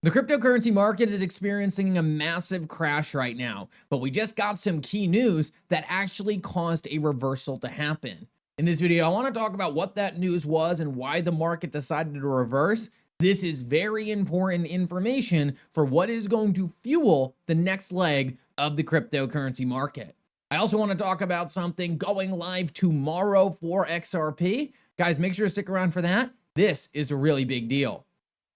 The cryptocurrency market is experiencing a massive crash right now, but we just got some key news that actually caused a reversal to happen. In this video, I want to talk about what that news was and why the market decided to reverse. This is very important information for what is going to fuel the next leg of the cryptocurrency market. I also want to talk about something going live tomorrow for XRP. Guys, make sure to stick around for that. This is a really big deal.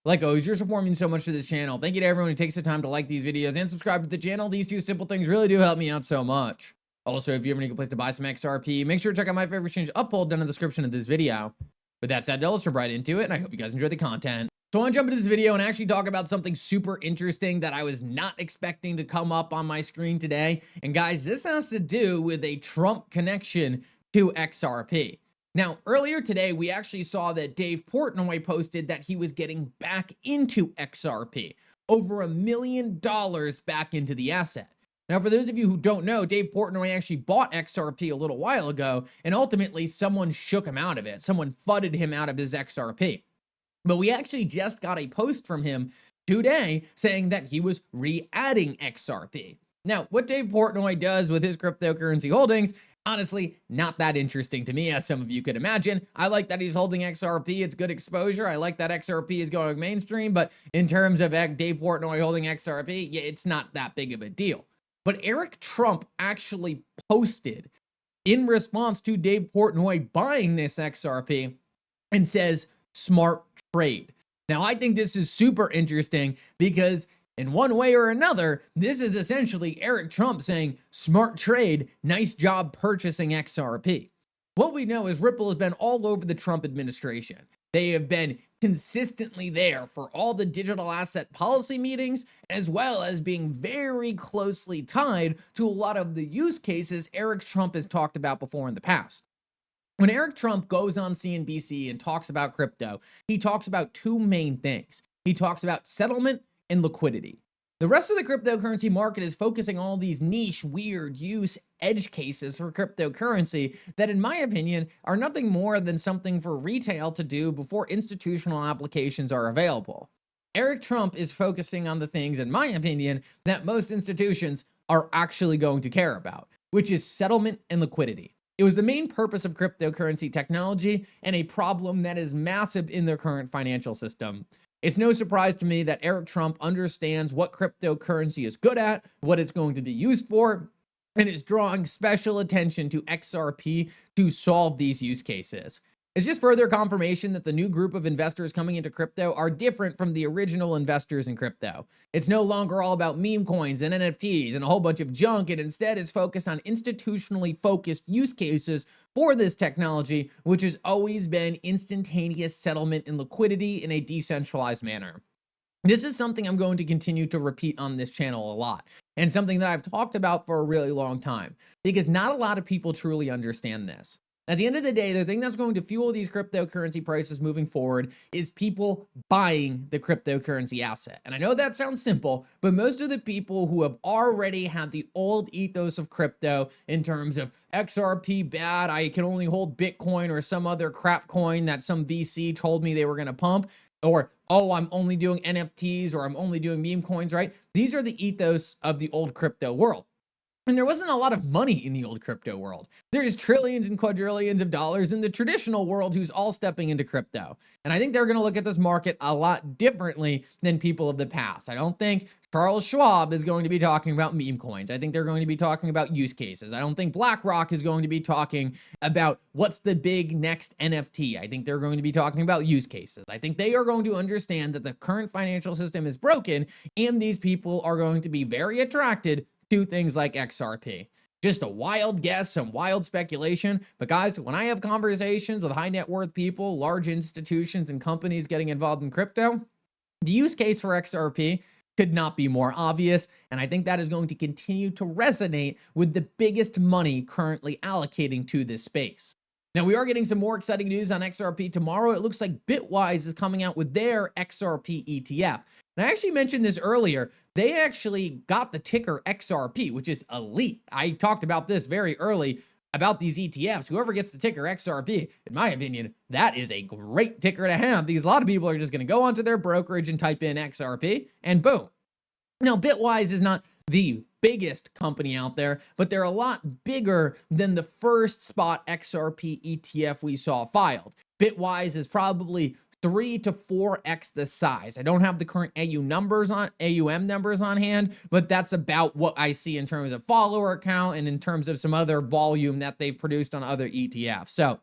Like always, you're supporting me so much to this channel. Thank you to everyone who takes the time to like these videos and subscribe to the channel. These two simple things really do help me out so much. Also, if you ever need a place to buy some XRP, make sure to check out my favorite exchange Uphold down in the description of this video. With that said, let's jump right into it, and I hope you guys enjoy the content. So I want to jump into this video and actually talk about something super interesting that I was not expecting to come up on my screen today. And guys, this has to do with a Trump connection to XRP. Now, earlier today, we actually saw that Dave Portnoy posted that he was getting back into XRP, over $1 million back into the asset. Now, for those of you who don't know, Dave Portnoy actually bought XRP a little while ago, and ultimately someone shook him out of it. Someone fudded him out of his XRP. But we actually just got a post from him today saying that he was re-adding XRP. Now, what Dave Portnoy does with his cryptocurrency holdings, honestly, not that interesting to me, as some of you could imagine. I like that he's holding XRP. It's good exposure. I like that XRP is going mainstream. But in terms of Dave Portnoy holding XRP, yeah, it's not that big of a deal. But Eric Trump actually posted in response to Dave Portnoy buying this XRP and says, "Smart trade." Now, I think this is super interesting because in one way or another, this is essentially Eric Trump saying, "Smart trade, nice job purchasing XRP." What we know is Ripple has been all over the Trump administration. They have been consistently there for all the digital asset policy meetings, as well as being very closely tied to a lot of the use cases Eric Trump has talked about before in the past. When Eric Trump goes on CNBC and talks about crypto, he talks about two main things. He talks about settlement and liquidity. The rest of the cryptocurrency market is focusing on all these niche, weird use edge cases for cryptocurrency that, in my opinion, are nothing more than something for retail to do before institutional applications are available. Eric Trump is focusing on the things, in my opinion, that most institutions are actually going to care about, which is settlement and liquidity. It was the main purpose of cryptocurrency technology and a problem that is massive in their current financial system. It's no surprise to me that Eric Trump understands what cryptocurrency is good at, what it's going to be used for, and is drawing special attention to XRP to solve these use cases. It's just further confirmation that the new group of investors coming into crypto are different from the original investors in crypto. It's no longer all about meme coins and NFTs and a whole bunch of junk, and instead is focused on institutionally focused use cases for this technology, which has always been instantaneous settlement and liquidity in a decentralized manner. This is something I'm going to continue to repeat on this channel a lot, and something that I've talked about for a really long time, because not a lot of people truly understand this. At the end of the day, the thing that's going to fuel these cryptocurrency prices moving forward is people buying the cryptocurrency asset. And I know that sounds simple, but most of the people who have already had the old ethos of crypto in terms of XRP bad, I can only hold Bitcoin or some other crap coin that some VC told me they were going to pump, or, oh, I'm only doing NFTs or I'm only doing meme coins, right? These are the ethos of the old crypto world. And there wasn't a lot of money in the old crypto world. There's trillions and quadrillions of dollars in the traditional world who's all stepping into crypto. And I think they're going to look at this market a lot differently than people of the past. I don't think Charles Schwab is going to be talking about meme coins. I think they're going to be talking about use cases. I don't think BlackRock is going to be talking about what's the big next NFT. I think they're going to be talking about use cases. I think they are going to understand that the current financial system is broken, and these people are going to be very attracted to things like XRP. Just a wild guess, some wild speculation. But guys, when I have conversations with high net worth people, large institutions and companies getting involved in crypto, the use case for XRP could not be more obvious. And I think that is going to continue to resonate with the biggest money currently allocating to this space. Now, we are getting some more exciting news on XRP tomorrow. It looks like Bitwise is coming out with their XRP ETF. And I actually mentioned this earlier. They actually got the ticker XRP, which is elite. I talked about this very early about these ETFs. Whoever gets the ticker XRP, in my opinion, that is a great ticker to have because a lot of people are just going to go onto their brokerage and type in XRP and boom. Now, Bitwise is not the biggest company out there, but they're a lot bigger than the first spot XRP ETF we saw filed. Bitwise is probably 3 to 4x the size. I don't have the current AUM numbers on hand, but that's about what I see in terms of follower count and in terms of some other volume that they've produced on other ETFs. So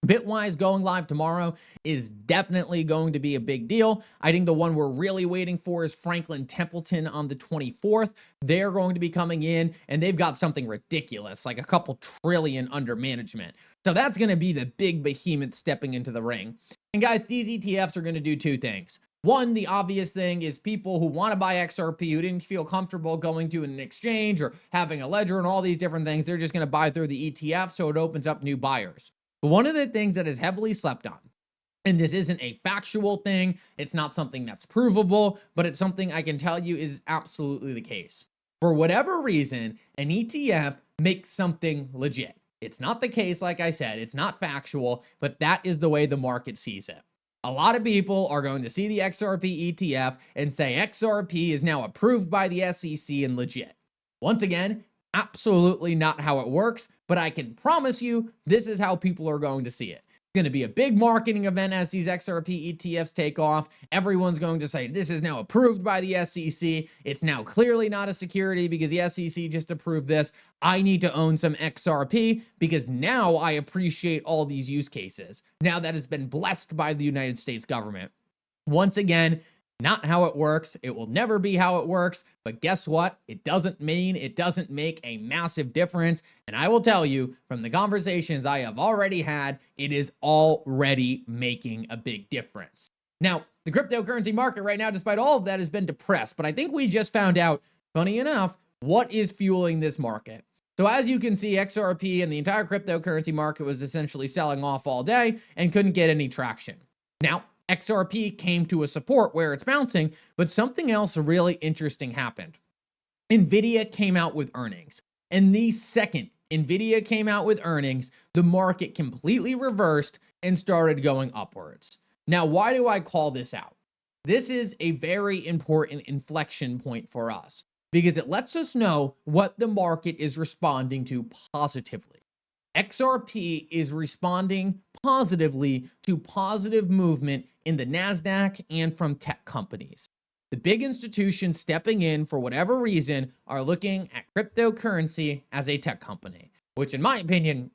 Bitwise going live tomorrow is definitely going to be a big deal. I think the one we're really waiting for is Franklin Templeton on the 24th. They're going to be coming in and they've got something ridiculous, like a couple trillion under management. So that's going to be the big behemoth stepping into the ring. And guys, these ETFs are going to do two things. One, the obvious thing is people who want to buy XRP, who didn't feel comfortable going to an exchange or having a ledger and all these different things, they're just going to buy through the ETF, so it opens up new buyers. But one of the things that is heavily slept on, and this isn't a factual thing, it's not something that's provable, but it's something I can tell you is absolutely the case. For whatever reason, an ETF makes something legit. It's not the case, like I said, it's not factual, but that is the way the market sees it. A lot of people are going to see the XRP ETF and say XRP is now approved by the SEC and legit. Once again, absolutely not how it works, but I can promise you this is how people are going to see it. It's going to be a big marketing event as these XRP ETFs take off. Everyone's going to say this is now approved by the SEC. It's now clearly not a security because the SEC just approved this. I need to own some XRP because now I appreciate all these use cases. Now that has been blessed by the United States government. Once again, not how it works. It will never be how it works. But guess what? It doesn't make a massive difference. And I will tell you from the conversations I have already had, it is already making a big difference. Now, the cryptocurrency market right now, despite all of that, has been depressed. But I think we just found out, funny enough, what is fueling this market. So as you can see, XRP and the entire cryptocurrency market was essentially selling off all day and couldn't get any traction. Now, XRP came to a support where it's bouncing, but something else really interesting happened. Nvidia came out with earnings, and the second Nvidia came out with earnings, the market completely reversed and started going upwards. Now, why do I call this out? This is a very important inflection point for us because it lets us know what the market is responding to positively. XRP is responding positively to positive movement in the NASDAQ and from tech companies. The big institutions stepping in for whatever reason are looking at cryptocurrency as a tech company, which in my opinion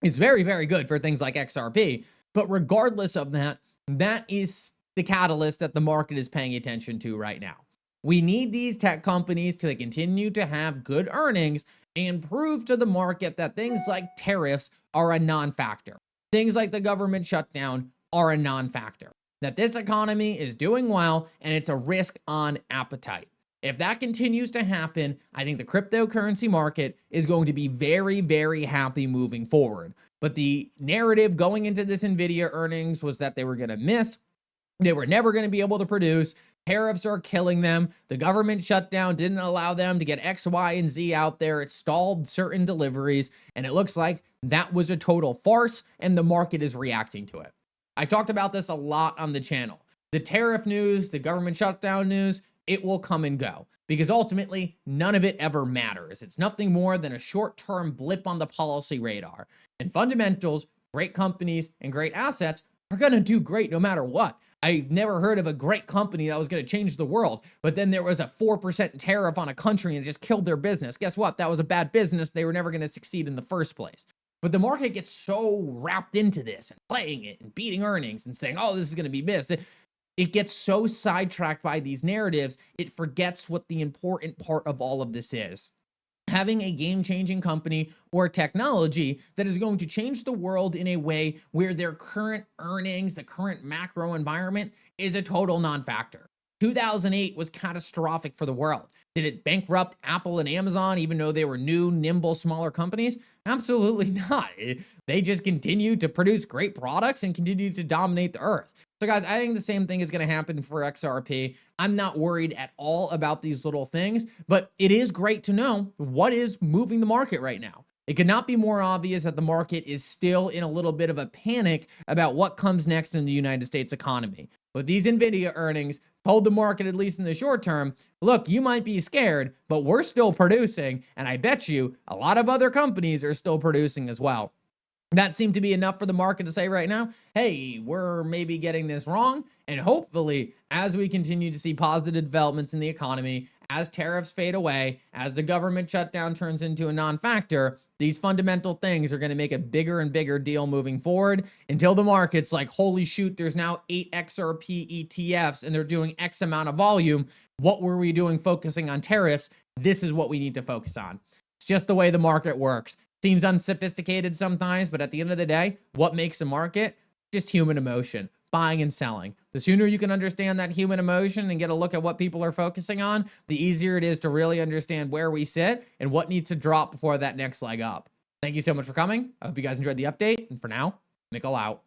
is very, very good for things like XRP. But regardless of that, that is the catalyst that the market is paying attention to right now. We need these tech companies to continue to have good earnings and prove to the market that things like tariffs are a non-factor. Things like the government shutdown are a non-factor. That this economy is doing well and it's a risk on appetite. If that continues to happen, I think the cryptocurrency market is going to be very, very happy moving forward. But the narrative going into this Nvidia earnings was that they were going to miss. They were never going to be able to produce. Tariffs are killing them. The government shutdown didn't allow them to get X, Y, and Z out there. It stalled certain deliveries, and it looks like that was a total farce, and the market is reacting to it. I talked about this a lot on the channel. The tariff news, the government shutdown news, it will come and go because ultimately none of it ever matters. It's nothing more than a short-term blip on the policy radar. And fundamentals, great companies, and great assets are going to do great no matter what. I've never heard of a great company that was going to change the world, but then there was a 4% tariff on a country and it just killed their business. Guess what? That was a bad business. They were never going to succeed in the first place. But the market gets so wrapped into this and playing it and beating earnings and saying, oh, this is going to be missed. It gets so sidetracked by these narratives, it forgets what the important part of all of this is. Having a game-changing company or technology that is going to change the world in a way where their current earnings, the current macro environment, is a total non-factor. 2008 was catastrophic for the world. Did it bankrupt Apple and Amazon even though they were new, nimble, smaller companies? Absolutely not. They just continued to produce great products and continued to dominate the earth. So guys, I think the same thing is going to happen for XRP. I'm not worried at all about these little things, but it is great to know what is moving the market right now. It could not be more obvious that the market is still in a little bit of a panic about what comes next in the United States economy. But these Nvidia earnings told the market, at least in the short term, look, you might be scared, but we're still producing, and I bet you a lot of other companies are still producing as well. That seemed to be enough for the market to say right now, hey, we're maybe getting this wrong. And hopefully, as we continue to see positive developments in the economy, as tariffs fade away, as the government shutdown turns into a non-factor, these fundamental things are going to make a bigger and bigger deal moving forward until the market's like, holy shoot, there's now 8 XRP ETFs and they're doing X amount of volume. What were we doing focusing on tariffs? This is what we need to focus on. It's just the way the market works. Seems unsophisticated sometimes, but at the end of the day, what makes a market? Just human emotion, buying and selling. The sooner you can understand that human emotion and get a look at what people are focusing on, the easier it is to really understand where we sit and what needs to drop before that next leg up. Thank you so much for coming. I hope you guys enjoyed the update. And for now, Mickle out.